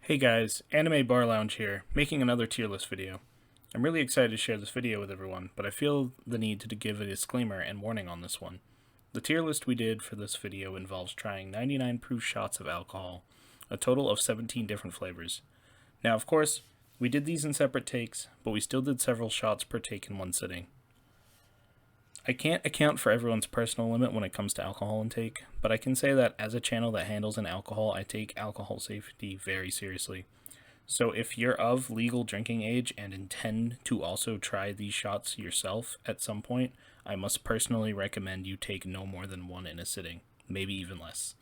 Hey guys, Anime Bar Lounge here, making another tier list video. I'm really excited to share this video with everyone, but I feel the need to give a disclaimer and warning on this one. The tier list we did for this video involves trying 99 proof shots of alcohol, a total of 17 different flavors. Now of course, we did these in separate takes, but we still did several shots per take in one sitting. I can't account for everyone's personal limit when it comes to alcohol intake, but I can say that as a channel that handles an alcohol, I take alcohol safety very seriously. So if you're of legal drinking age and intend to also try these shots yourself at some point, I must personally recommend you take no more than one in a sitting, maybe even less.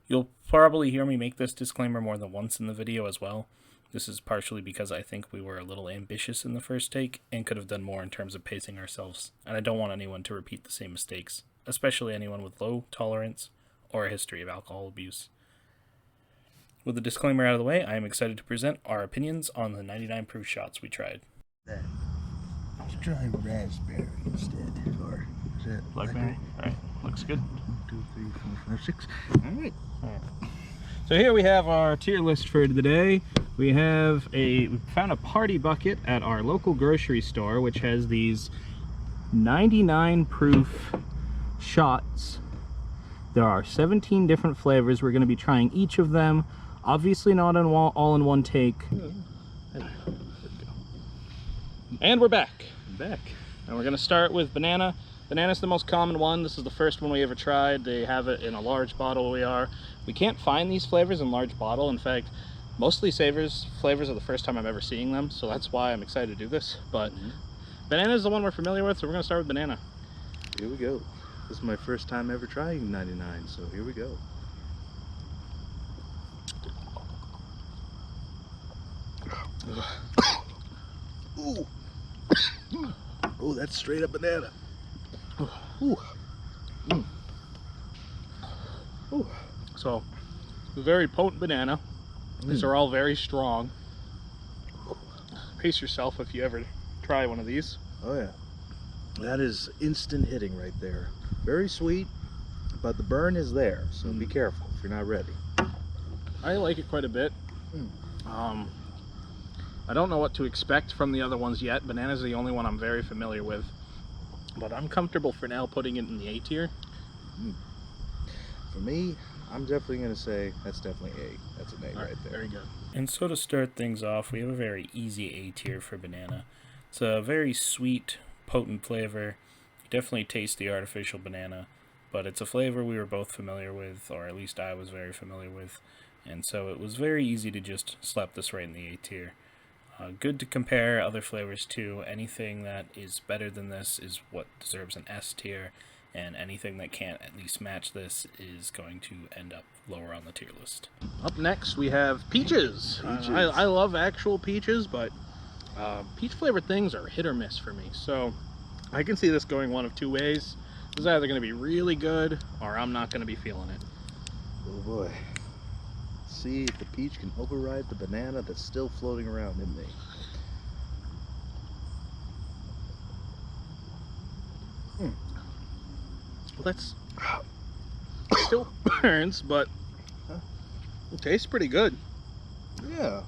You'll probably hear me make this disclaimer more than once in the video as well. This is partially because I think we were a little ambitious in the first take and could have done more in terms of pacing ourselves, and I don't want anyone to repeat the same mistakes, especially anyone with low tolerance or a history of alcohol abuse. With the disclaimer out of the way, I am excited to present our opinions on the 99 proof shots we tried. Let's try raspberry instead, or is that Blackberry? Alright, looks good. 1, 2, 3, 4, 5, 6. Alright. So here we have our tier list for today. We found a party bucket at our local grocery store, which has these 99 proof shots. There are 17 different flavors. We're going to be trying each of them. Obviously not all in one take. And we're back. And we're going to start with banana. Banana's the most common one. This is the first one we ever tried. They have it in a large bottle. We can't find these flavors in large bottle. In fact, most of these flavors are the first time I'm ever seeing them, so that's why I'm excited to do this. But banana is the one we're familiar with, so we're going to start with banana. Here we go. This is my first time ever trying 99, so here we go. Ooh. Oh, that's straight up banana. Ooh. Mm. Ooh. So, very potent banana. These are all very strong. Pace yourself if you ever try one of these. Oh yeah. That is instant hitting right there. Very sweet, but the burn is there, so be careful if you're not ready. I like it quite a bit. I don't know what to expect from the other ones yet. Banana's the only one I'm very familiar with. But I'm comfortable for now putting it in the A tier. For me, I'm definitely going to say that's definitely A. That's an A right there. Very good. And so to start things off, we have a very easy A tier for banana. It's a very sweet, potent flavor. You definitely taste the artificial banana, but it's a flavor we were both familiar with, or at least I was very familiar with, and so it was very easy to just slap this right in the A tier. Good to compare other flavors to. Anything that is better than this is what deserves an S tier, and anything that can't at least match this is going to end up lower on the tier list. Up next we have peaches. I love actual peaches, but peach flavored things are hit or miss for me. So I can see this going one of two ways. This is either going to be really good or I'm not going to be feeling it. Oh boy. Let's see if the peach can override the banana that's still floating around in me. Well, that's still burns, but it tastes pretty good. Yeah.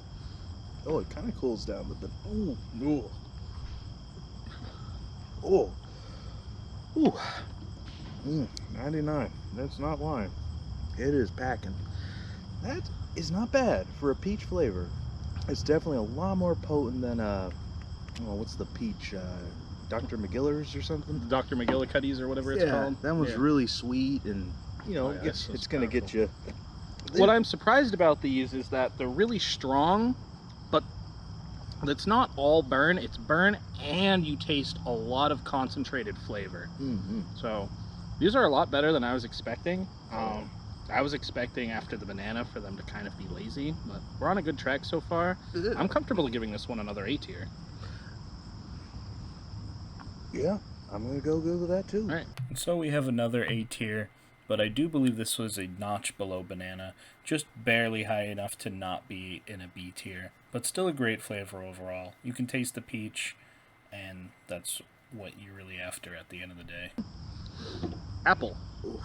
Oh, it kind of cools down, but then ooh. Oh. Ooh. 99. That's not lying. It is packing. That is not bad for a peach flavor. It's definitely a lot more potent than what's the peach? Dr. McGiller's or something? Dr. McGillicuddy's or whatever it's called. That one's really sweet, and you know, it's gonna get you. What I'm surprised about these is that they're really strong, but it's not all burn. It's burn and you taste a lot of concentrated flavor. So these are a lot better than I was expecting. I was expecting after the banana for them to kind of be lazy, but we're on a good track so far. I'm comfortable giving this one another A tier. Yeah, I'm gonna go good with that too. All right. So we have another A tier, but I do believe this was a notch below banana, just barely high enough to not be in a B tier, but still a great flavor overall. You can taste the peach, and that's what you're really after at the end of the day. Apple. Ooh.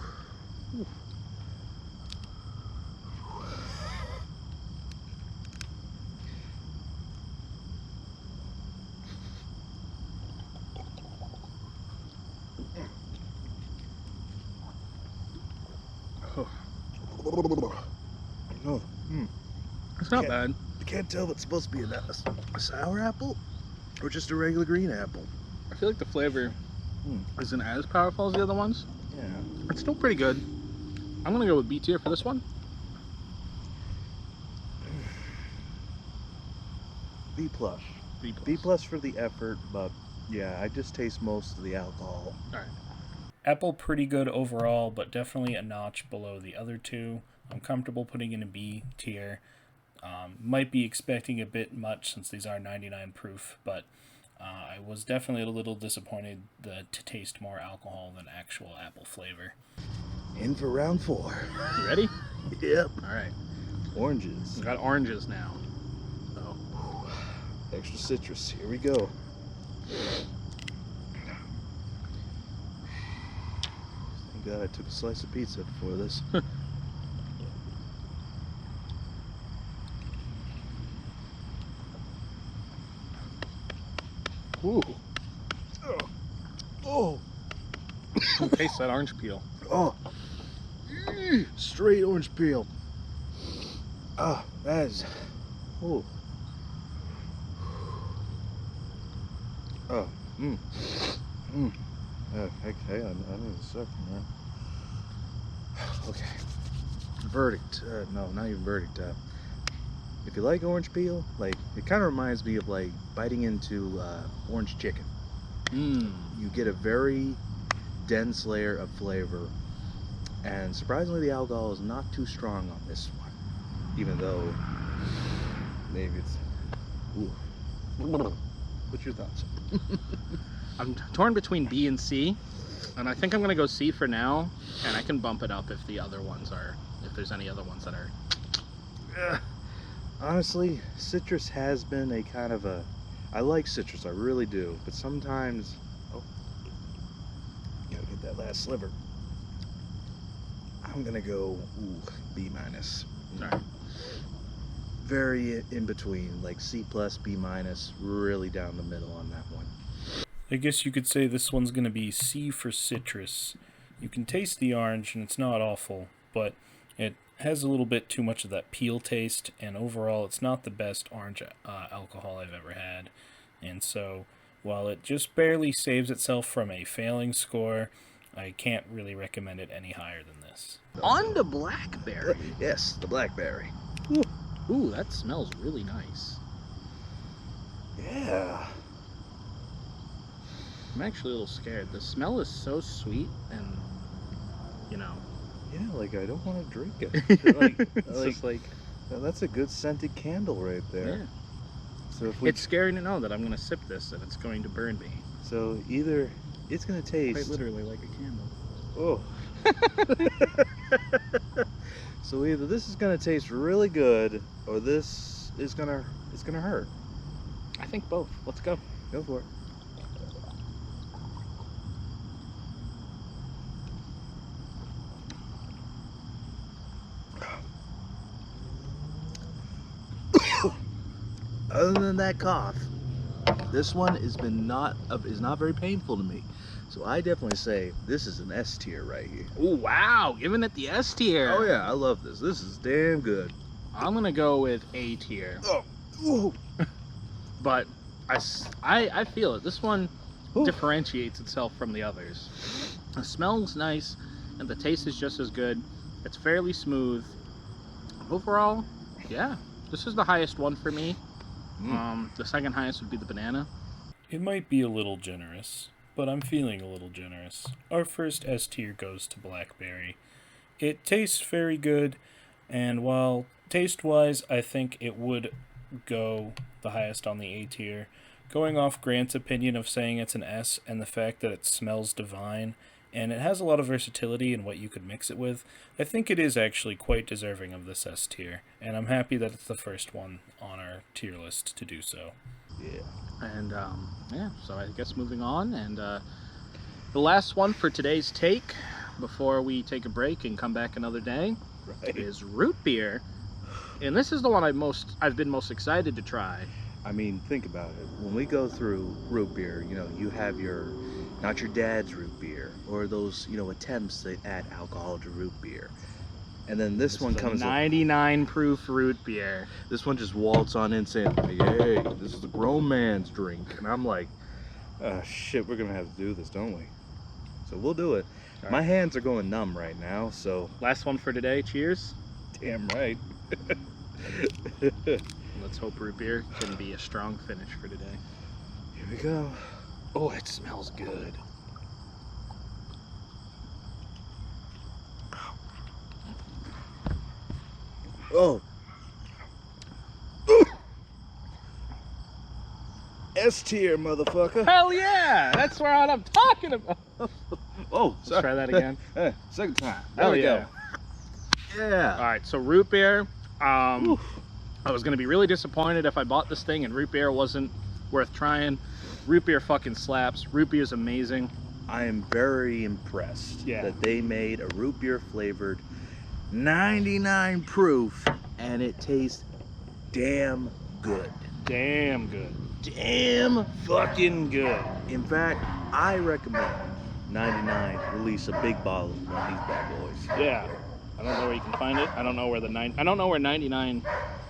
Oh, It's not Okay. bad. I can't tell if it's supposed to be a sour apple or just a regular green apple. I feel like the flavor isn't as powerful as the other ones. Yeah. It's still pretty good. I'm gonna go with B tier for this one. B plus. B plus. B plus for the effort, but yeah, I just taste most of the alcohol. All right. Apple pretty good overall, but definitely a notch below the other two. I'm comfortable putting in a B tier. Might be expecting a bit much since these are 99 proof, but I was definitely a little disappointed to taste more alcohol than actual apple flavor. In for round 4. You ready? Yep. All right. Oranges. We got oranges now. Extra citrus. Here we go. Thank God I took a slice of pizza before this. Ooh. Oh. Taste that orange peel. Oh. Straight orange peel. Ah, that is. Oh. Oh. Okay, I need a second there. Okay. Verdict. No, not even verdict. If you like orange peel, like, it kind of reminds me of like biting into orange chicken. You get a very dense layer of flavor, and surprisingly the alcohol is not too strong on this one, even though maybe it's. Ooh. What's your thoughts? I'm torn between B and C, and I think I'm gonna go C for now, and I can bump it up if the other ones are, if there's any other ones that are. Honestly, citrus has been a kind of a. I like citrus, I really do, but sometimes. Oh, gotta get that last sliver. I'm gonna go B minus. Alright. Very in between, like C plus, B minus, really down the middle on that one. I guess you could say this one's going to be C for citrus. You can taste the orange and it's not awful, but it has a little bit too much of that peel taste, and overall it's not the best orange alcohol I've ever had. And so, while it just barely saves itself from a failing score, I can't really recommend it any higher than this. On to Blackberry. Yes, the Blackberry. Ooh, that smells really nice. Yeah. I'm actually a little scared. The smell is so sweet, and you know. Yeah, like I don't want to drink it. It's just like that's a good scented candle right there. yeah. So if we, It's scary to know that I'm gonna sip this and it's going to burn me. so either it's gonna taste. Quite literally like a candle. Oh. So either this is gonna taste really good, or this is gonna hurt. I think both. Let's go. Go for it. Other than that cough, this one is not very painful to me. So I definitely say this is an S tier right here. Oh wow, giving it the S tier. Oh yeah, I love this. This is damn good. I'm gonna go with A tier. Oh, ooh. But I feel it. This one Ooh. differentiates itself from the others. The smell's nice, and the taste is just as good. It's fairly smooth. Overall, yeah, this is the highest one for me. The second highest would be the banana. It might be a little generous, but I'm feeling a little generous. Our first S tier goes to Blackberry. It tastes very good, and while taste-wise I think it would go the highest on the A tier, going off Grant's opinion of saying it's an S and the fact that it smells divine, and it has a lot of versatility in what you could mix it with, I think it is actually quite deserving of this S tier, and I'm happy that it's the first one on our tier list to do so. Yeah. And yeah, so I guess moving on, and the last one for today's take, before we take a break and come back another day, Right. is root beer. And this is the one I've been most excited to try. I mean, think about it. When we go through root beer, you know, you have not your dad's root beer, or those, attempts to add alcohol to root beer. And then this one comes 99 proof root beer. This one just waltz on in saying, hey, this is the grown man's drink. And I'm like, oh shit, we're gonna have to do this, don't we? So we'll do it. All My right. hands are going numb right now, so Last one for today. Cheers. damn right. Let's hope root beer can be a strong finish for today. Here we go. Oh, it smells good. Oh. S tier, motherfucker. Hell yeah! That's what I'm talking about. Oh, Let's try that again. Second time. Hell There we yeah. go. Yeah. All right, so root beer. Oof. I was gonna be really disappointed if I bought this thing and root beer wasn't worth trying. Root beer fucking slaps. Root beer is amazing. I am very impressed that they made a root beer flavored 99 proof and it tastes damn good. Damn good. Damn fucking good. In fact, I recommend 99 release a big bottle of one of these bad boys. Yeah. I don't know where you can find it. I don't know where I don't know where 99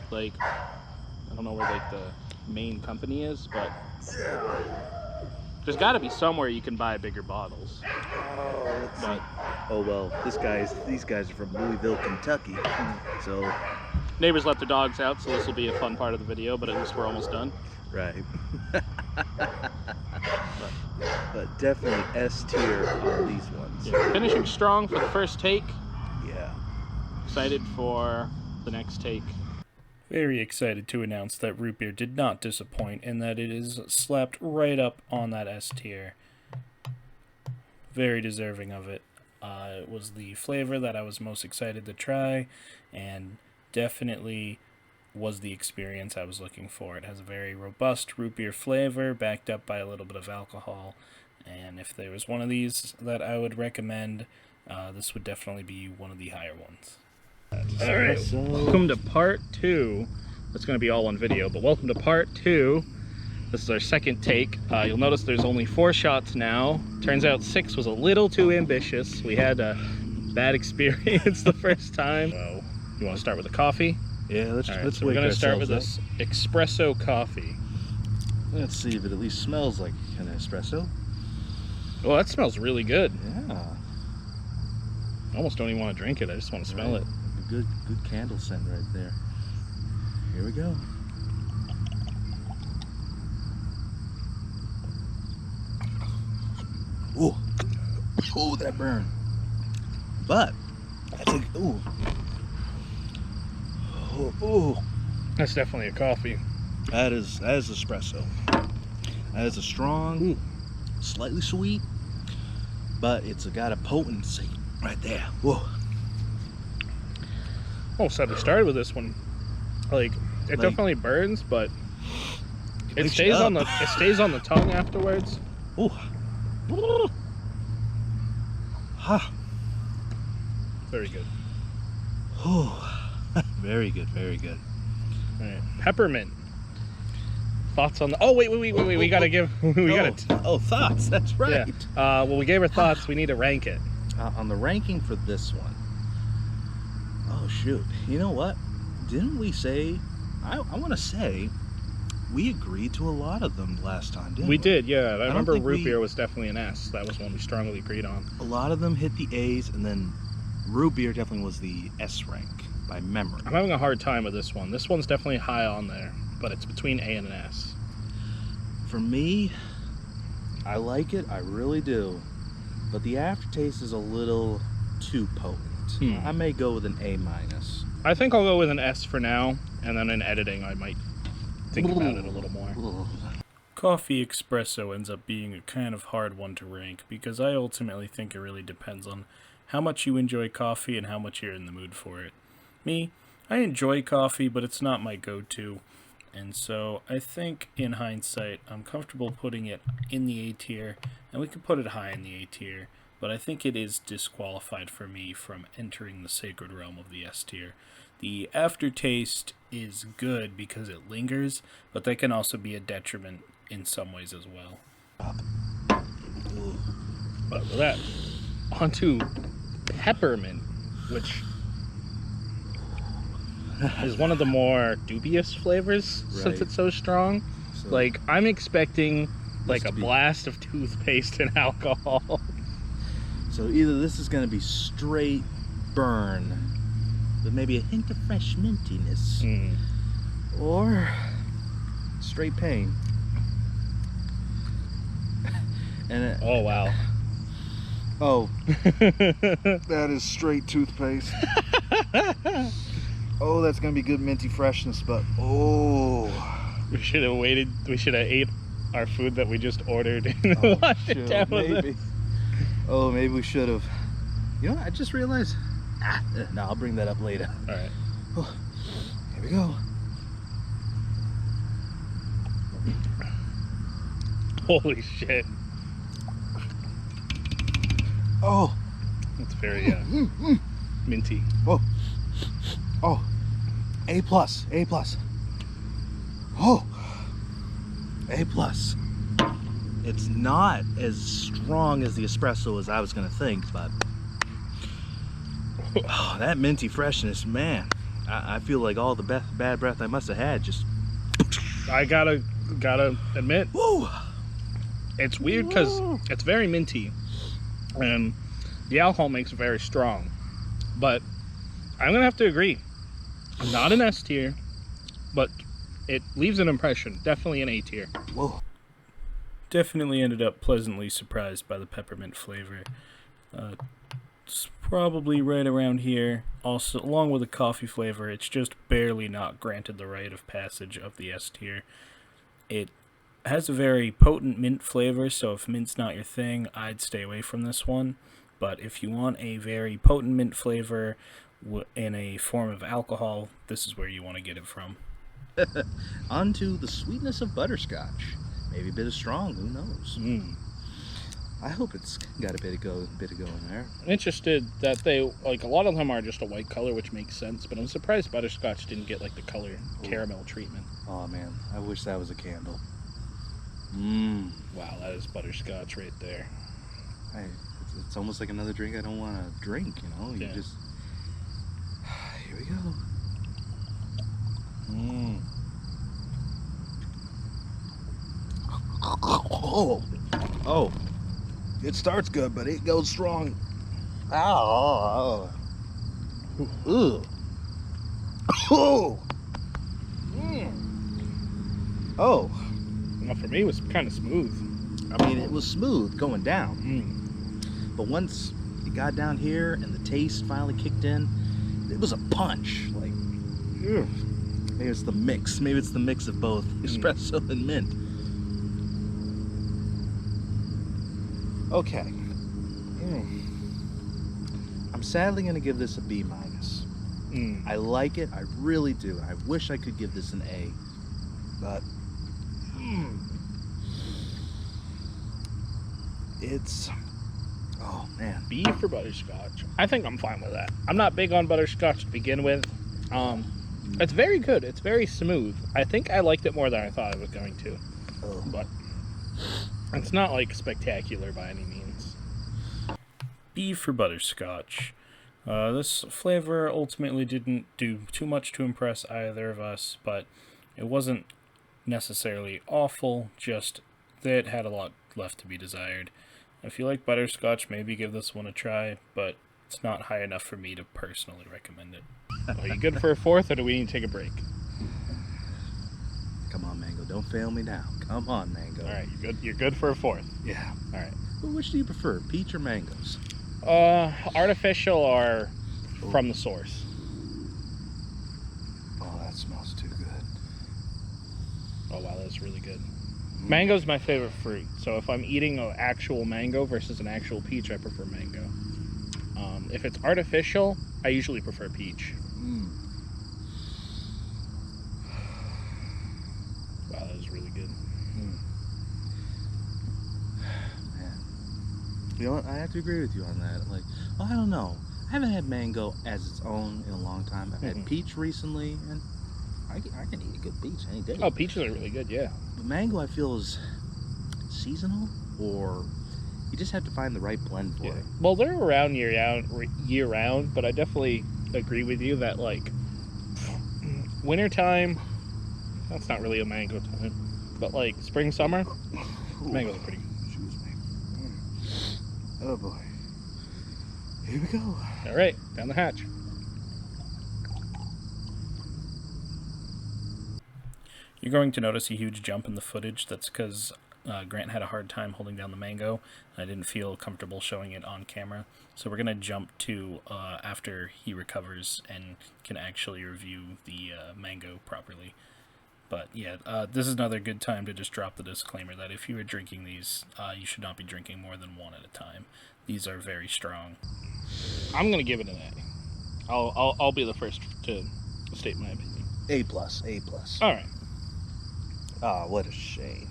like I don't know where like the main company is, but there's got to be somewhere you can buy bigger bottles. Oh, let's see. Oh well, these guys are from Louisville, Kentucky. So Neighbors let their dogs out, so this will be a fun part of the video, but at least we're almost done. right. but definitely S tier on these ones. Yeah, finishing strong for the first take. Yeah. Excited for the next take. Very excited to announce that root beer did not disappoint and that it is slapped right up on that S tier. Very deserving of it. It was the flavor that I was most excited to try and definitely was the experience I was looking for. It has a very robust root beer flavor backed up by a little bit of alcohol, and if there was one of these that I would recommend, this would definitely be one of the higher ones. All right, welcome to part 2. That's going to be all on video, but welcome to part 2. This is our second take. You'll notice there's only 4 shots now. Turns out 6 was a little too ambitious. We had a bad experience the first time. So, you want to start with the coffee? Yeah, let's So we're going to start with this espresso coffee. Let's see if it at least smells like an espresso. Oh, that smells really good. Yeah. I almost don't even want to drink it. I just want to smell it. A good candle scent right there. Here we go. Ooh. Ooh, that burn. But that's a ooh. Ooh. That's definitely a coffee. That is espresso. That is a strong, slightly sweet, but it's got a potency right there. Whoa. Oh, so we started with this one. Like, it definitely burns, but it stays on the tongue afterwards. Ooh. Ha. Very good. Ooh. Very good, very good. All right. Peppermint. Thoughts on the... Oh, wait. We gotta give... Thoughts. That's right. Yeah. Well, we gave our thoughts. We need to rank it. On the ranking for this one. Oh, shoot. You know what? Didn't we say... I want to say we agreed to a lot of them last time, didn't we? We did, yeah. I remember think root beer was definitely an S. That was one we strongly agreed on. A lot of them hit the A's, and then root beer definitely was the S rank by memory. I'm having a hard time with this one. This one's definitely high on there, but it's between A and an S. For me, I like it. I really do. But the aftertaste is a little too potent. I may go with an A-. I think I'll go with an S for now, and then in editing I might think about it a little more. Coffee espresso ends up being a kind of hard one to rank because I ultimately think it really depends on how much you enjoy coffee and how much you're in the mood for it. Me, I enjoy coffee, but it's not my go-to, and so I think in hindsight I'm comfortable putting it in the A tier, and we could put it high in the A tier, but I think it is disqualified for me from entering the sacred realm of the S tier. The aftertaste is good because it lingers, but that can also be a detriment in some ways as well. But with that, onto peppermint, which is one of the more dubious flavors since Right. it's so strong. So, Like, I'm expecting like to a be- blast of toothpaste and alcohol. so either this is going to be straight burn, with maybe a hint of fresh mintiness, or straight pain. And Oh, wow. oh, that is straight toothpaste. Oh, that's gonna be good minty freshness, but oh, We should have waited. We should have ate our food that we just ordered and washed it down with it. maybe. Oh, maybe we should have. You know what? I just realized. No, I'll bring that up later. All right. Oh, here we go. Holy shit. Oh, It's very minty. oh, A plus, A plus. Oh, A plus. It's not as strong as the espresso as I was gonna think, but oh, that minty freshness, man. I feel like all the bad breath I must have had just. I gotta admit, Woo! it's weird because it's very minty, and the alcohol makes it very strong. But I'm gonna have to agree, not an S tier, but it leaves an impression. Definitely an A tier. Whoa. Definitely ended up pleasantly surprised by the peppermint flavor. It's probably right around here. Also, along with the coffee flavor, it's just barely not granted the right of passage of the S tier. It has a very potent mint flavor, so if mint's not your thing, I'd stay away from this one. But if you want a very potent mint flavor in a form of alcohol, this is where you want to get it from. Onto the sweetness of butterscotch. Maybe a bit of strong, who knows? I hope it's got a bit of go in there. I'm interested that they, like, a lot of them are just a white color, which makes sense, but I'm surprised butterscotch didn't get like the color caramel treatment. Oh man, I wish that was a candle. Wow, that is butterscotch right there. It's almost like another drink I don't want to drink, you know? You Yeah. just... Here we go. Oh. It starts good, but it goes strong. Ow. Ugh. Oh. Oh. Well, for me, it was kind of smooth. I mean, it was smooth going down. But once it got down here and the taste finally kicked in, it was a punch. Like, maybe it's the mix. Maybe it's the mix of both espresso and mint. Okay. I'm sadly going to give this a B minus. I like it. I really do. I wish I could give this an A. But it's... Oh, man. B for butterscotch. I think I'm fine with that. I'm not big on butterscotch to begin with. It's very good. It's very smooth. I think I liked it more than I thought I was going to. Oh. But it's not like spectacular by any means. B for butterscotch. This flavor ultimately didn't do too much to impress either of us, but it wasn't necessarily awful, just that it had a lot left to be desired. If you like butterscotch, maybe give this one a try, but it's not high enough for me to personally recommend it. Are you good for a fourth, or do we need to take a break? Come on, Mango. Don't fail me now. Come on, Mango. All right, you're good for a fourth. Yeah. All right. Well, which do you prefer, peach or mangoes? Artificial or from the source? Oh, that smells too good. Oh wow, that's really good. Mango's my favorite fruit, so if I'm eating an actual mango versus an actual peach, I prefer mango. If it's artificial, I usually prefer peach. Wow, that was really good. Man. You know what? I have to agree with you on that. Like, well, I don't know. I haven't had mango as its own in a long time. I've had peach recently, and I can eat a good peach any day. Oh, peaches are really good, yeah. But mango, I feel, is seasonal, or you just have to find the right blend for it. Well, they're around year round, but I definitely agree with you that, like, wintertime, that's not really a mango time, but like spring, summer, mangoes are pretty good. Excuse me. Oh boy. Here we go. All right, down the hatch. You're going to notice a huge jump in the footage. That's because Grant had a hard time holding down the mango. I didn't feel comfortable showing it on camera. So we're going to jump to after he recovers and can actually review the mango properly. But yeah, this is another good time to just drop the disclaimer that if you are drinking these, you should not be drinking more than one at a time. These are very strong. I'm gonna give it an A. I'll be the first to state my opinion. A+, A+. All right. Oh, what a shame.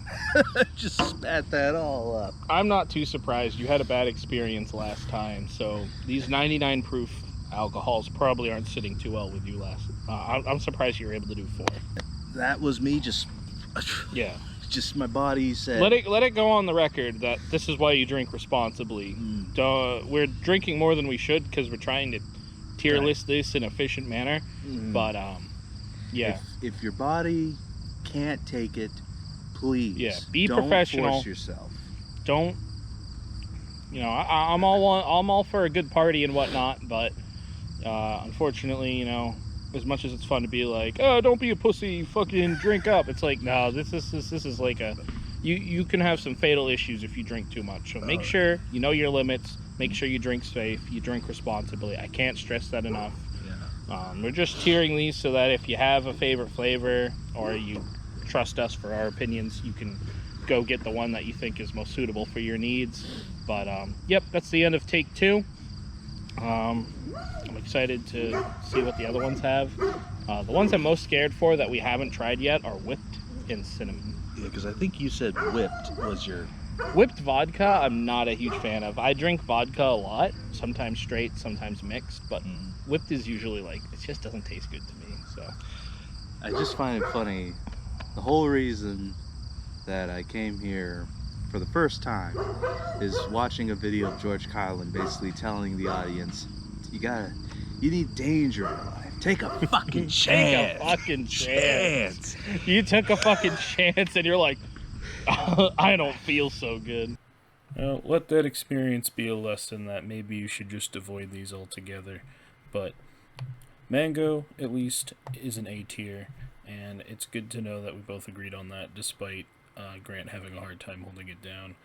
Just spat that all up. I'm not too surprised. You had a bad experience last time, so these 99 proof alcohols probably aren't sitting too well with you last. I'm surprised you were able to do 4. That was me just... Yeah. Just my body said... Let it go on the record that this is why you drink responsibly. We're drinking more than we should because we're trying to tier list this in an efficient manner. But, yeah. If your body can't take it, please be don't professional. Force yourself. Don't, I'm all for a good party and whatnot, but unfortunately, as much as it's fun to be like, oh, don't be a pussy, fucking drink up. It's like, no, this is like a, you can have some fatal issues if you drink too much. So make sure you know your limits. Make sure you drink safe. You drink responsibly. I can't stress that enough. We're just tiering these so that if you have a favorite flavor or you trust us for our opinions, you can go get the one that you think is most suitable for your needs. But yep, that's the end of take 2. I'm excited to see what the other ones have. The ones I'm most scared for that we haven't tried yet are whipped and cinnamon. Yeah, because I think you said whipped was your... Whipped vodka, I'm not a huge fan of. I drink vodka a lot, sometimes straight, sometimes mixed, but whipped is usually like, it just doesn't taste good to me, so. I just find it funny. The whole reason that I came here for the first time is watching a video of George Carlin basically telling the audience, you need danger in life. Take a fucking chance. Take a fucking chance. You took a fucking chance and you're like, I don't feel so good. Well, let that experience be a lesson that maybe you should just avoid these altogether. But mango, at least, is an A tier, and it's good to know that we both agreed on that, despite Grant having a hard time holding it down.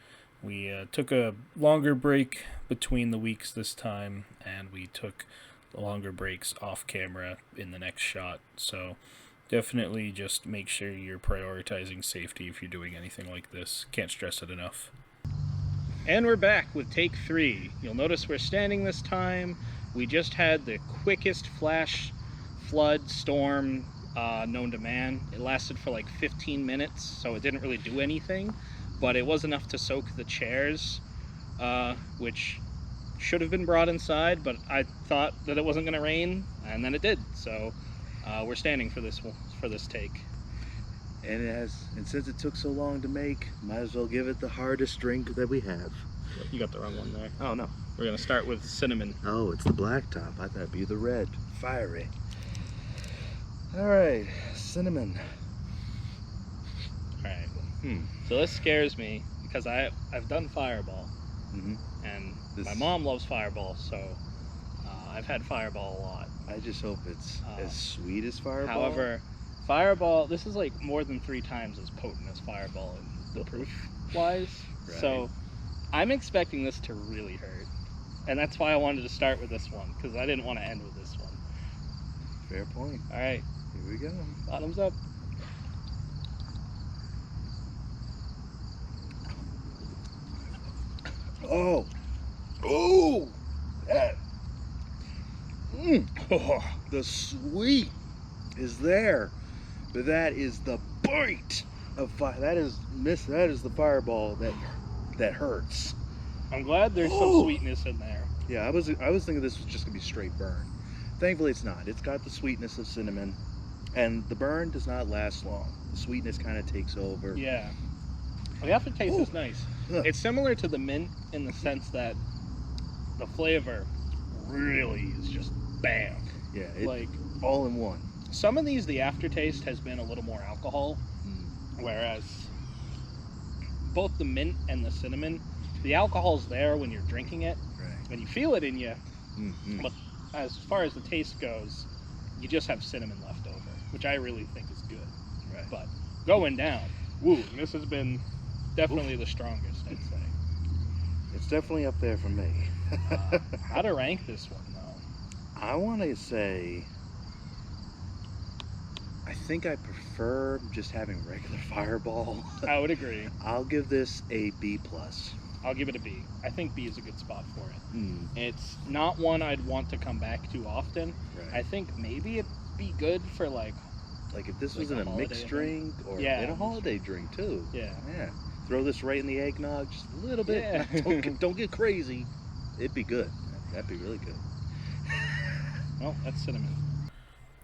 We took a longer break between the weeks this time, and we took longer breaks off camera in the next shot, so definitely just make sure you're prioritizing safety if you're doing anything like this. Can't stress it enough. And we're back with take 3. You'll notice we're standing this time. We just had the quickest flash flood storm known to man. It lasted for like 15 minutes, so it didn't really do anything, but it was enough to soak the chairs, which should have been brought inside, but I thought that it wasn't going to rain, and then it did. So we're standing for this take. And since it took so long to make, might as well give it the hardest drink that we have. You got the wrong one there. Oh no. We're going to start with cinnamon. Oh, it's the black top. I thought it'd be the red. Fiery. Alright, cinnamon. Alright. So this scares me because I've done Fireball. And my mom loves Fireball, so I've had Fireball a lot. I just hope it's as sweet as Fireball. However, Fireball, this is like more than 3 times as potent as Fireball in the proof wise. Right. So I'm expecting this to really hurt. And that's why I wanted to start with this one, because I didn't want to end with this one. Fair point. All right. Here we go. Bottoms up. Oh. Oh. That. Oh, the sweet is there, but that is the bite of fire. That is the Fireball that hurts. I'm glad there's some sweetness in there. Yeah, I was thinking this was just gonna be straight burn. Thankfully, it's not. It's got the sweetness of cinnamon, and the burn does not last long. The sweetness kind of takes over. Yeah. The aftertaste is nice. It's similar to the mint in the sense that the flavor really is just bam. Yeah, like all in one. Some of these, the aftertaste has been a little more alcohol, Mm. whereas both the mint and the cinnamon, the alcohol's there when you're drinking it, Right. and you feel it in you, Mm-hmm. but as far as the taste goes, you just have cinnamon left over, which I really think is good. Right. But going down, woo, this has been definitely the strongest, I'd say. It's definitely up there for me. How to rank this one, though? I want to say, I think I prefer just having regular Fireball. I would agree. I'll give this a B+. I'll give it a B. I think B is a good spot for it. Mm. It's not one I'd want to come back to often. Right. I think maybe it'd be good for like if this like was in a a mixed holiday drink or Yeah, in a holiday drink too. Yeah. Yeah. Throw this right in the eggnog just a little bit. Yeah. Don't get crazy. It'd be good. That'd be really good. Well, that's cinnamon.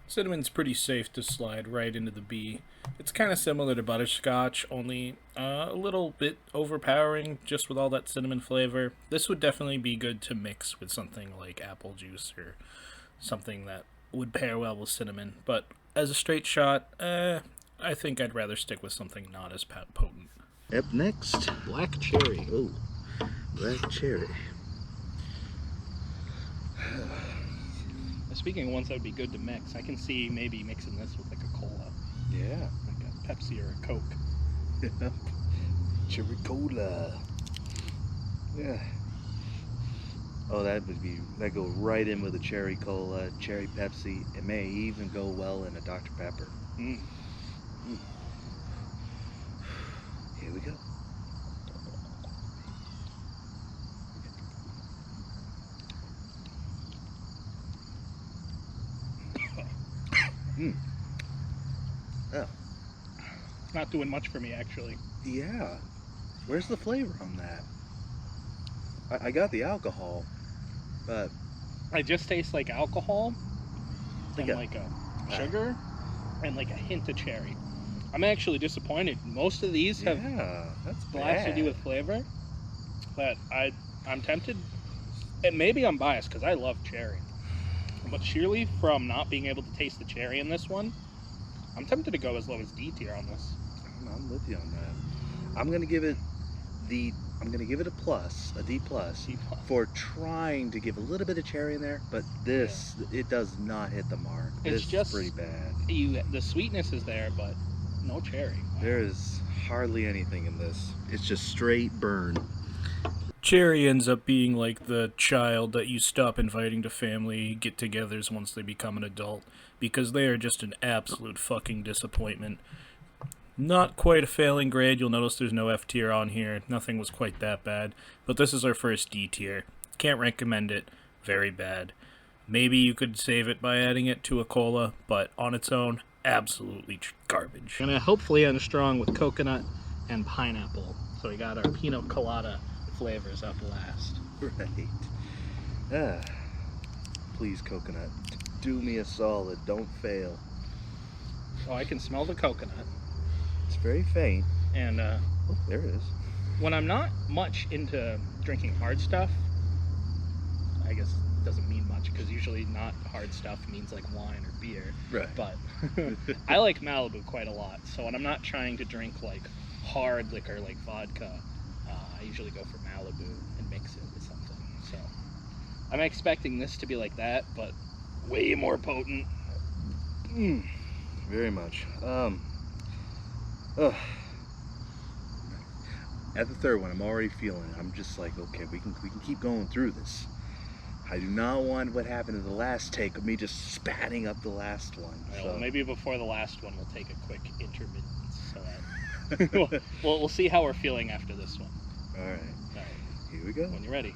Cinnamon's pretty safe to slide right into the B. It's kind of similar to butterscotch, only a little bit overpowering just with all that cinnamon flavor. This would definitely be good to mix with something like apple juice or something that would pair well with cinnamon. But as a straight shot, I think I'd rather stick with something not as potent. Up next, Black cherry. oh, black cherry. Speaking of ones that would be good to mix, I can see maybe mixing this with like a cola, Yeah. like a Pepsi or a Coke. Cherry cola. Yeah. Oh, that go right in with a cherry cola, cherry Pepsi. It may even go well in a Dr. Pepper. Mm. Mm. Here we go. Mm. Oh, It's not doing much for me, actually. yeah. Where's the flavor on that? I got the alcohol, but I just taste like alcohol and Like a- like a sugar and like a hint of cherry. I'm actually disappointed. Most of these have yeah, that's blasted bad. you with flavor, but I'm tempted. And maybe I'm biased because I love cherry, but sheerly from not being able to taste the cherry in this one, I'm tempted to go as low as D tier on this. I'm with you on that. I'm gonna give it a plus, a D plus, D+. for trying to give a little bit of cherry in there, but this it does not hit the mark. It's This just- is pretty bad. The sweetness is there, but no cherry. Wow. There is hardly anything in this. It's just straight burn. Cherry ends up being like the child that you stop inviting to family get-togethers once they become an adult, because they are just an absolute fucking disappointment. Not quite a failing grade. You'll notice there's no F tier on here. Nothing was quite that bad. But this is our first D tier. Can't recommend it. Very bad. Maybe you could save it by adding it to a cola, but on its own, absolutely garbage. Gonna hopefully end strong with coconut and pineapple. So we got our pina colada flavors up last. Right. Ah. Please, coconut. Do me a solid. Don't fail. Oh, I can smell the coconut. It's very faint. And Oh, there it is. when I'm not much into drinking hard stuff, I guess it doesn't mean much because usually not hard stuff means like wine or beer. Right. But I like Malibu quite a lot. So when I'm not trying to drink like hard liquor like vodka, I usually go for Malibu and mix it with something. So I'm expecting this to be like that, but way more potent. Very much. At the third one, I'm already feeling it. I'm just like, okay, we can keep going through this. I do not want what happened in the last take of me just spatting up the last one. Well, maybe before the last one, we'll take a quick intermittence. So that we'll see how we're feeling after this one. All right. All right, Here we go. when you're ready.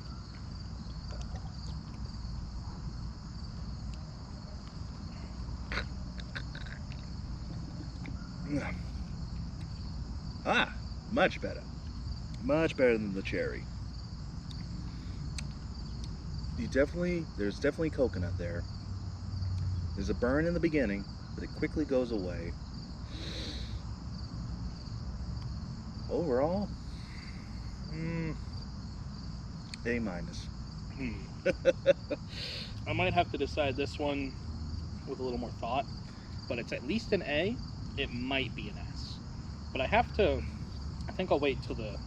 Ah, much better. Much better than the cherry. There's definitely coconut there. There's a burn in the beginning, but it quickly goes away. Overall, A minus. I might have to decide this one with a little more thought. but it's at least an A. It might be an S. But I think I'll wait till the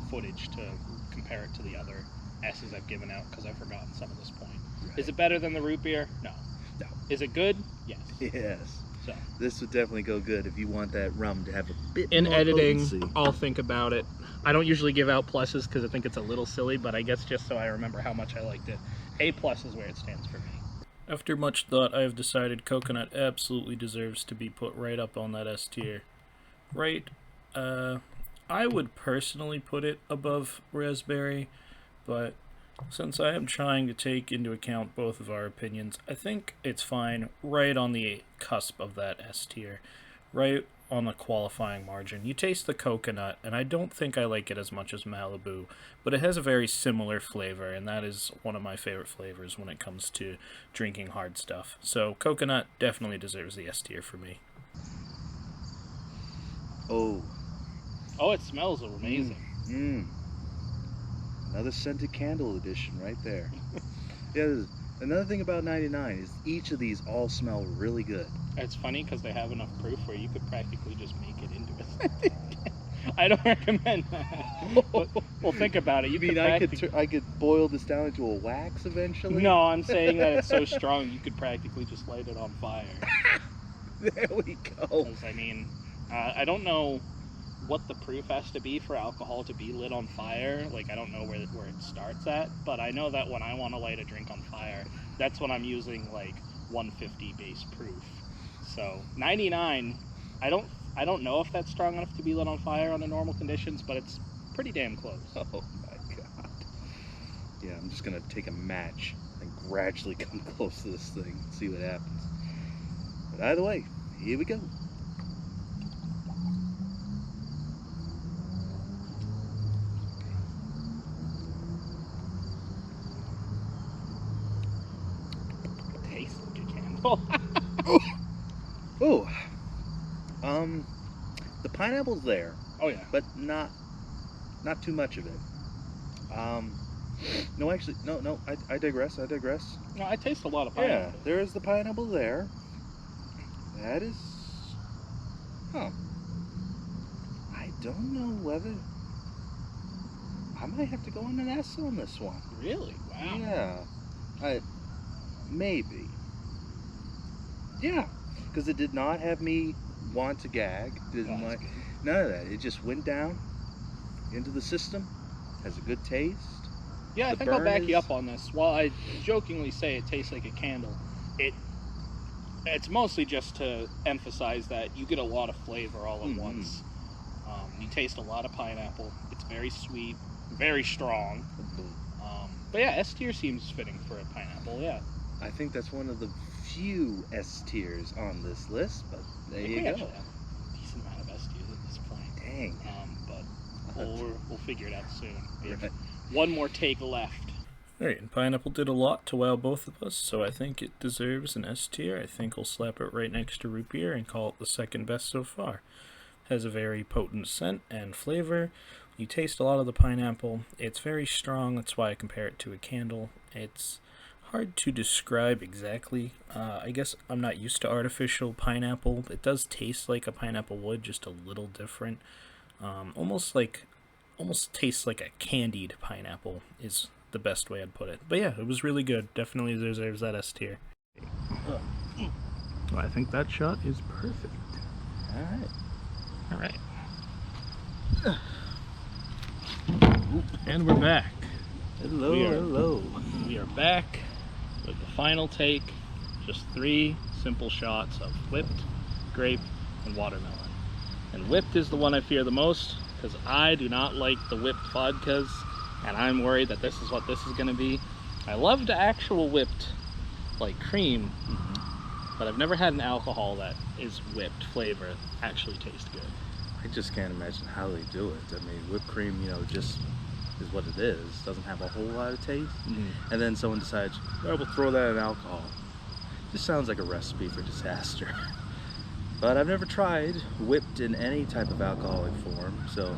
footage to compare it to the other S's I've given out, because I've forgotten some at this point. Right. Is it better than the root beer? No. No. Is it good? Yes. Yes. So This would definitely go good if you want that rum to have a bit in more editing, potency. I'll think about it. I don't usually give out pluses because I think it's a little silly, but I guess just so I remember how much I liked it, A+ is where it stands for me. After much thought, I have decided coconut absolutely deserves to be put right up on that S tier. Right, I would personally put it above raspberry, but since I am trying to take into account both of our opinions, I think it's fine right on the cusp of that S tier, right on the qualifying margin. You taste the coconut, and I don't think I like it as much as Malibu, but it has a very similar flavor, and that is one of my favorite flavors when it comes to drinking hard stuff. So coconut definitely deserves the S tier for me. Oh. Oh, it smells amazing. Another scented candle edition right there. Yeah, another thing about 99 is each of these all smell really good. It's funny because they have enough proof where you could practically just make it into a scented candle. I don't recommend that. But, well, think about it. You mean I could boil this down into a wax eventually? No, I'm saying that it's so strong you could practically just light it on fire. There we go. Because, I mean, I don't know what the proof has to be for alcohol to be lit on fire. Like, I don't know where it starts at, but I know that when I want to light a drink on fire, that's when I'm using like 150 base proof. So 99, I don't know if that's strong enough to be lit on fire under normal conditions, but it's pretty damn close. Oh my god. Yeah, I'm just gonna take a match and gradually come close to this thing and see what happens. But either way, here we go. Tastes like a candle. Oh, the pineapple's there, Oh yeah. but not too much of it. No, actually, no, I digress. No, I taste a lot of Yeah, pineapple. there is the pineapple there. That is, I don't know whether I might have to go on an S on this one. Really? Wow. Yeah, maybe. Yeah, because it did not have me want to gag. Didn't Oh, like that's good. none of that. It just went down into the system. Has a good taste. Yeah, I The think I'll back burn you is- up on this. While I jokingly say it tastes like a candle, it's mostly just to emphasize that you get a lot of flavor all at once. You taste a lot of pineapple. It's very sweet, very strong. But yeah, S tier seems fitting for a pineapple. Yeah. I think that's one of the few S tiers on this list, but there I think you we go. actually have a decent amount of S tiers at this point. Dang. But we'll figure it out soon. We have Right. one more take left. Alright, and pineapple did a lot to wow both of us, so I think it deserves an S tier. I think we'll slap it right next to root beer and call it the second best so far. Has a very potent scent and flavor. You taste a lot of the pineapple. It's very strong, that's why I compare it to a candle. It's hard to describe exactly. I guess I'm not used to artificial pineapple. It does taste like a pineapple would, just a little different. Almost tastes like a candied pineapple is the best way I'd put it. But yeah, it was really good. Definitely deserves that S tier. I think that shot is perfect. All right. All right. And we're back. Hello, We are- hello. We are back with the final take. Just 3 simple shots of whipped, grape, and watermelon. And whipped is the one I fear the most because I do not like the whipped vodkas, and I'm worried that this is what this is going to be. I love the actual whipped, like cream, but I've never had an alcohol that is whipped flavor actually taste good. I just can't imagine how they do it. I mean, whipped cream, just is what it is. Doesn't have a whole lot of taste. And then someone decides, oh, we'll throw that in alcohol. This sounds like a recipe for disaster. But I've never tried whipped in any type of alcoholic form, so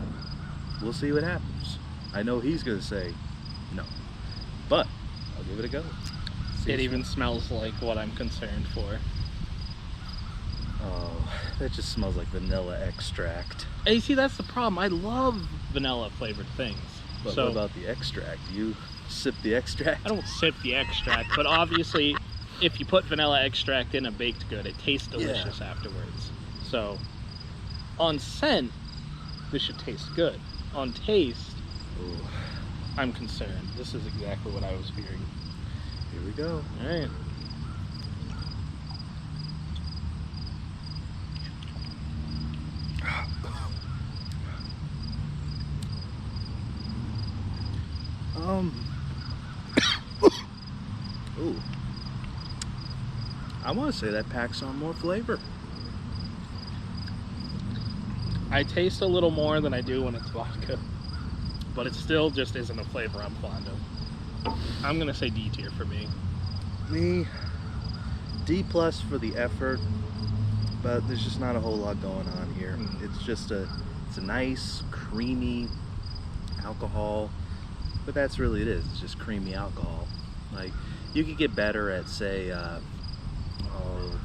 we'll see what happens. I know he's going to say no, but I'll give it a go. It even smells like what I'm concerned for. Oh, that just smells like vanilla extract. And you see, that's the problem. I love vanilla flavored things. But So what about the extract? You sip the extract? I don't sip the extract, but obviously, if you put vanilla extract in a baked good, it tastes delicious afterwards. So, on scent, this should taste good. On taste, Ooh, I'm concerned. This is exactly what I was fearing. here we go. All right. Ooh. I want to say that packs on more flavor. I taste a little more than I do when it's vodka, but it still just isn't a flavor I'm fond of. I'm gonna say D tier for me. Me, D+ for the effort, but there's just not a whole lot going on here. It's a nice, creamy alcohol, but that's really it is. It's just creamy alcohol. Like, you could get better at, say,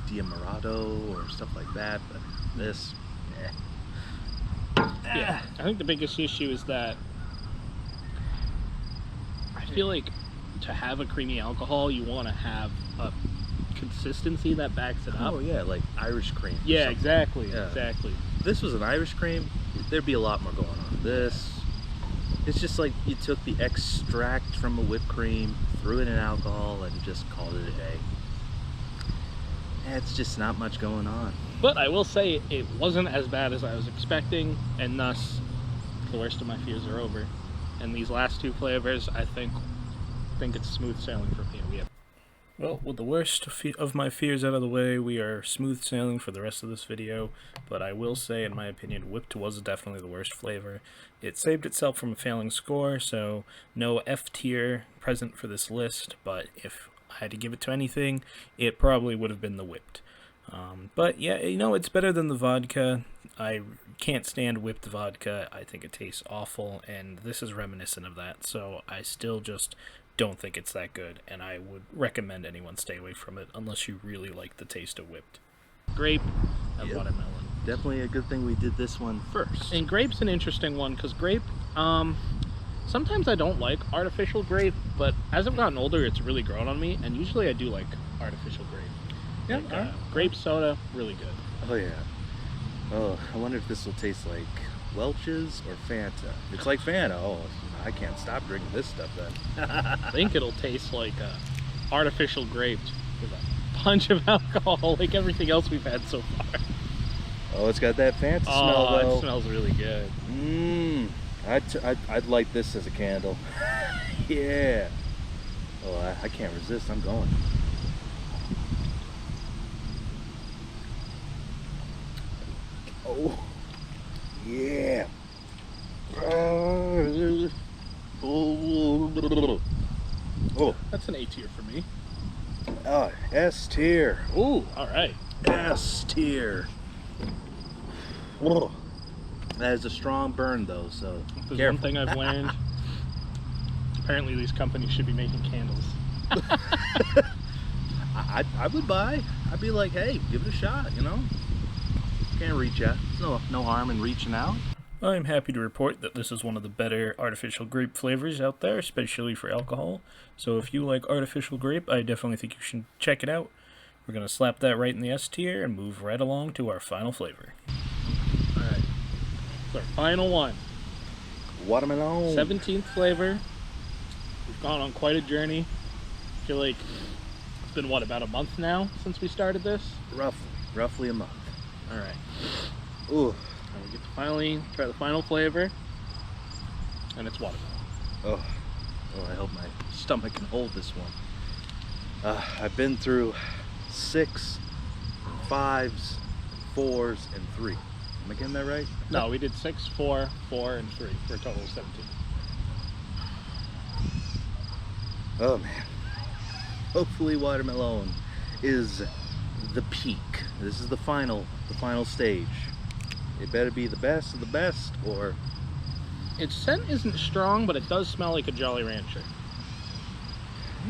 Diamorado or stuff like that, but this, Yeah, I think the biggest issue is that I feel like to have a creamy alcohol, you want to have a consistency that backs it up. Oh yeah, like Irish cream. or Yeah, something. exactly, Yeah. exactly. If this was an Irish cream, there'd be a lot more going on. This, it's just like you took the extract from a whipped cream, threw it in alcohol, and just called it a day. It's just not much going on. But I will say it wasn't as bad as I was expecting, and thus the worst of my fears are over. And these last two flavors, I think it's smooth sailing for me. Well, with the worst of my fears out of the way, we are smooth sailing for the rest of this video, but I will say, in my opinion, whipped was definitely the worst flavor. It saved itself from a failing score, so no F tier present for this list, but if I had to give it to anything, it probably would have been the whipped. But yeah, it's better than the vodka. I can't stand whipped vodka. I think it tastes awful, and this is reminiscent of that, so I still just don't think it's that good, and I would recommend anyone stay away from it unless you really like the taste of whipped. Grape and Yep. watermelon. Definitely a good thing we did this one first. And grape's an interesting one, because grape, sometimes I don't like artificial grape, but as I've gotten older, it's really grown on me, and usually I do like artificial grape. Yeah, Like, alright. grape soda, really good. Oh yeah. Oh, I wonder if this will taste like Welch's or Fanta. It's like Fanta. Oh, I can't stop drinking this stuff then. I think it'll taste like artificial grape with a punch of alcohol, like everything else we've had so far. Oh, it's got that Fanta smell though. It smells really good. I'd light this as a candle. Yeah. Oh, I can't resist. I'm going. Oh, yeah. Oh, That's an A tier for me. S tier. Ooh, all right. S tier. Oh, that is a strong burn though, so If there's careful. one thing I've learned, apparently these companies should be making candles. I would buy. I'd be like, hey, give it a shot, Can't reach out. There's no harm in reaching out. I'm happy to report that this is one of the better artificial grape flavors out there, especially for alcohol. So if you like artificial grape, I definitely think you should check it out. We're going to slap that right in the S tier and move right along to our final flavor. All right. So our final one, Watermelon. 17th flavor. We've gone on quite a journey. I feel like it's been, about a month now since we started this? Roughly a month. All right. Ooh. And we get to finally try the final flavor, and it's watermelon. Oh, I hope my stomach can hold this one. I've been through 6, 5s, 4s, and 3. Am I getting that right? No, we did 6, 4, 4, and 3 for a total of 17. Oh man. Hopefully watermelon is the peak. This is the final stage. It better be the best of the best, or Its scent isn't strong, but it does smell like a Jolly Rancher.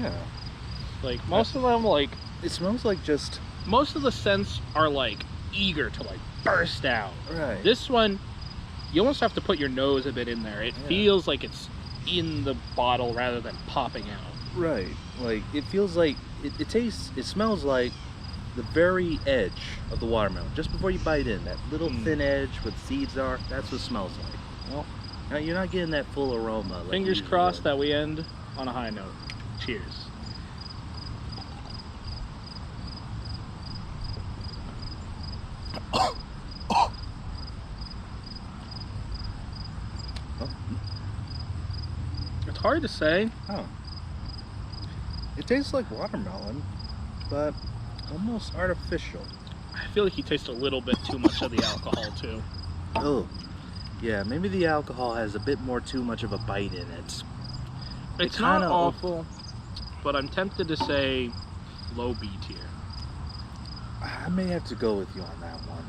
yeah. Like most of them, It smells like just most of the scents are like eager to like burst out. Right. This one, you almost have to put your nose a bit in there. It feels like it's in the bottle rather than popping out. Right. Like, it feels like, it smells like the very edge of the watermelon. Just before you bite in, that little thin edge where the seeds are, that's what it smells like. Well, now, you're not getting that full aroma. Like fingers crossed that we end on a high note. Cheers. It's hard to say. Oh. It tastes like watermelon, but almost artificial. I feel like you taste a little bit too much of the alcohol too. Oh. Yeah, maybe the alcohol has a bit more too much of a bite in it. It's not awful, but I'm tempted to say low B tier. I may have to go with you on that one.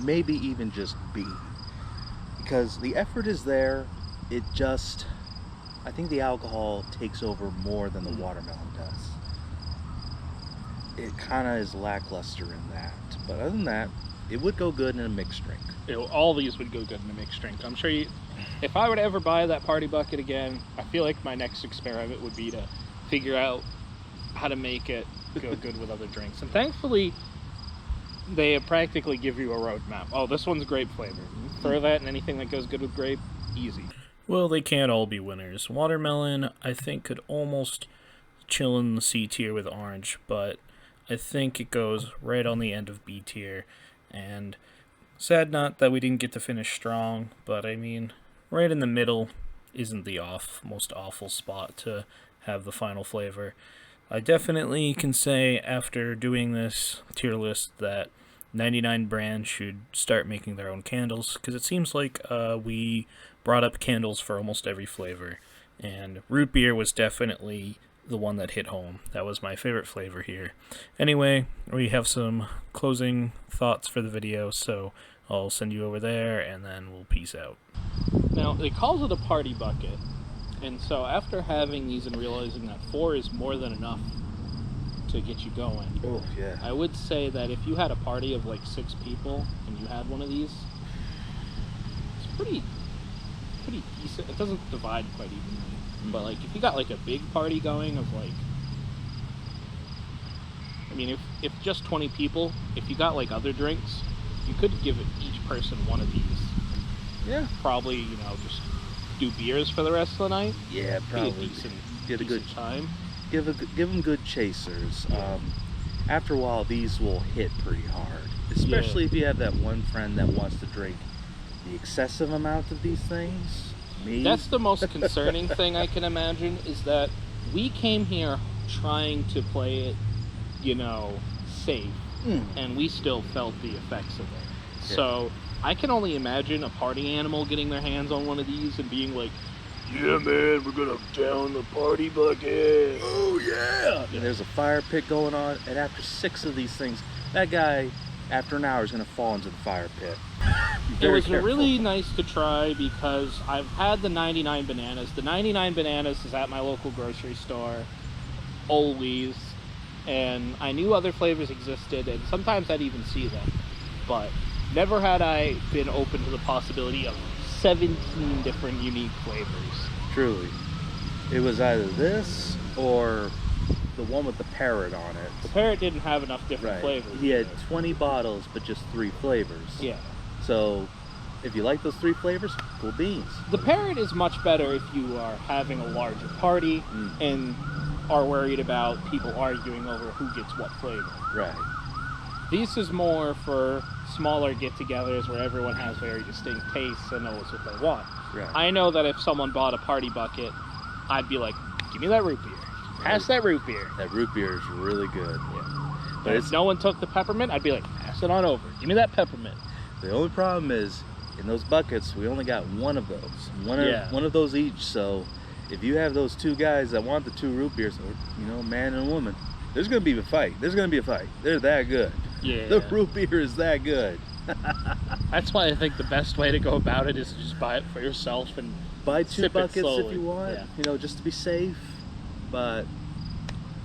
Maybe even just B. Because the effort is there, it just... I think the alcohol takes over more than the watermelon does. It kind of is lackluster in that. But other than that, it would go good in a mixed drink. All these would go good in a mixed drink. I'm sure if I were to ever buy that party bucket again, I feel like my next experiment would be to figure out how to make it go good with other drinks. And thankfully, they practically give you a roadmap. Oh, this one's grape flavor. Throw that in anything that goes good with grape, easy. Well, they can't all be winners. Watermelon, I think, could almost chill in the C tier with orange, but I think it goes right on the end of B tier. And sad not that we didn't get to finish strong, but I mean, right in the middle isn't the most awful spot to have the final flavor. I definitely can say after doing this tier list that 99 brands should start making their own candles, because it seems like we brought up candles for almost every flavor, and root beer was definitely the one that hit home. That was my favorite flavor here. Anyway, we have some closing thoughts for the video, so I'll send you over there and then we'll peace out. Now, it calls it a party bucket, and so after having these and realizing that 4 is more than enough to get you going, Oh, yeah. I would say that if you had a party of like 6 people and you had one of these, it's pretty decent. It doesn't divide quite evenly, but like if you got like a big party going of like, I mean, if just 20 people, if you got like other drinks, you could give each person one of these. Yeah. Probably, you know, just do beers for the rest of the night. Yeah, probably. Be a decent, Get a good time. Give them good chasers. After a while, these will hit pretty hard, especially if you have that one friend that wants to drink the excessive amount of these things. Me. That's the most concerning thing I can imagine, is that we came here trying to play it, you know, safe, and we still felt the effects of it. Yeah. So I can only imagine a party animal getting their hands on one of these and being like, "Yeah, man, we're gonna down the party bucket. Oh yeah!" And there's a fire pit going on, and after 6 of these things, that guy, after an hour, is gonna fall into the fire pit. It was really nice to try because I've had the 99 bananas. The 99 bananas is at my local grocery store, always, and I knew other flavors existed, and sometimes I'd even see them, but never had I been open to the possibility of 17 different unique flavors. Truly. It was either this or the one with the parrot on it. The parrot didn't have enough different Right. flavors. He had 20 bottles, but just 3 flavors. Yeah. So, if you like those 3 flavors, cool beans. The parrot is much better if you are having a larger party and are worried about people arguing over who gets what flavor. Right. This is more for smaller get-togethers where everyone has very distinct tastes and knows what they want. Right. I know that if someone bought a party bucket, I'd be like, "Give me that root beer. Pass that root beer." That root beer is really good. Yeah. But But if no one took the peppermint, I'd be like, "Pass it on over. Give me that peppermint." the only problem is, in those buckets, we only got one of those. Yeah. One of those each. So, if you have those 2 guys that want the 2 root beers, or, you know, man and woman, there's going to be a fight. They're that good. Yeah. The root beer is that good. That's why I think the best way to go about it is to just buy it for yourself and Buy 2 sip it buckets if slowly. you want, Yeah. you know, just to be safe. But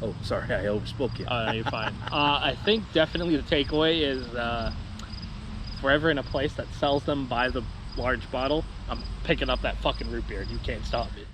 Oh, sorry, I overspoke you. You're fine. I think definitely the takeaway is if we're ever in a place that sells them by the large bottle, I'm picking up that fucking root beer. You can't stop me.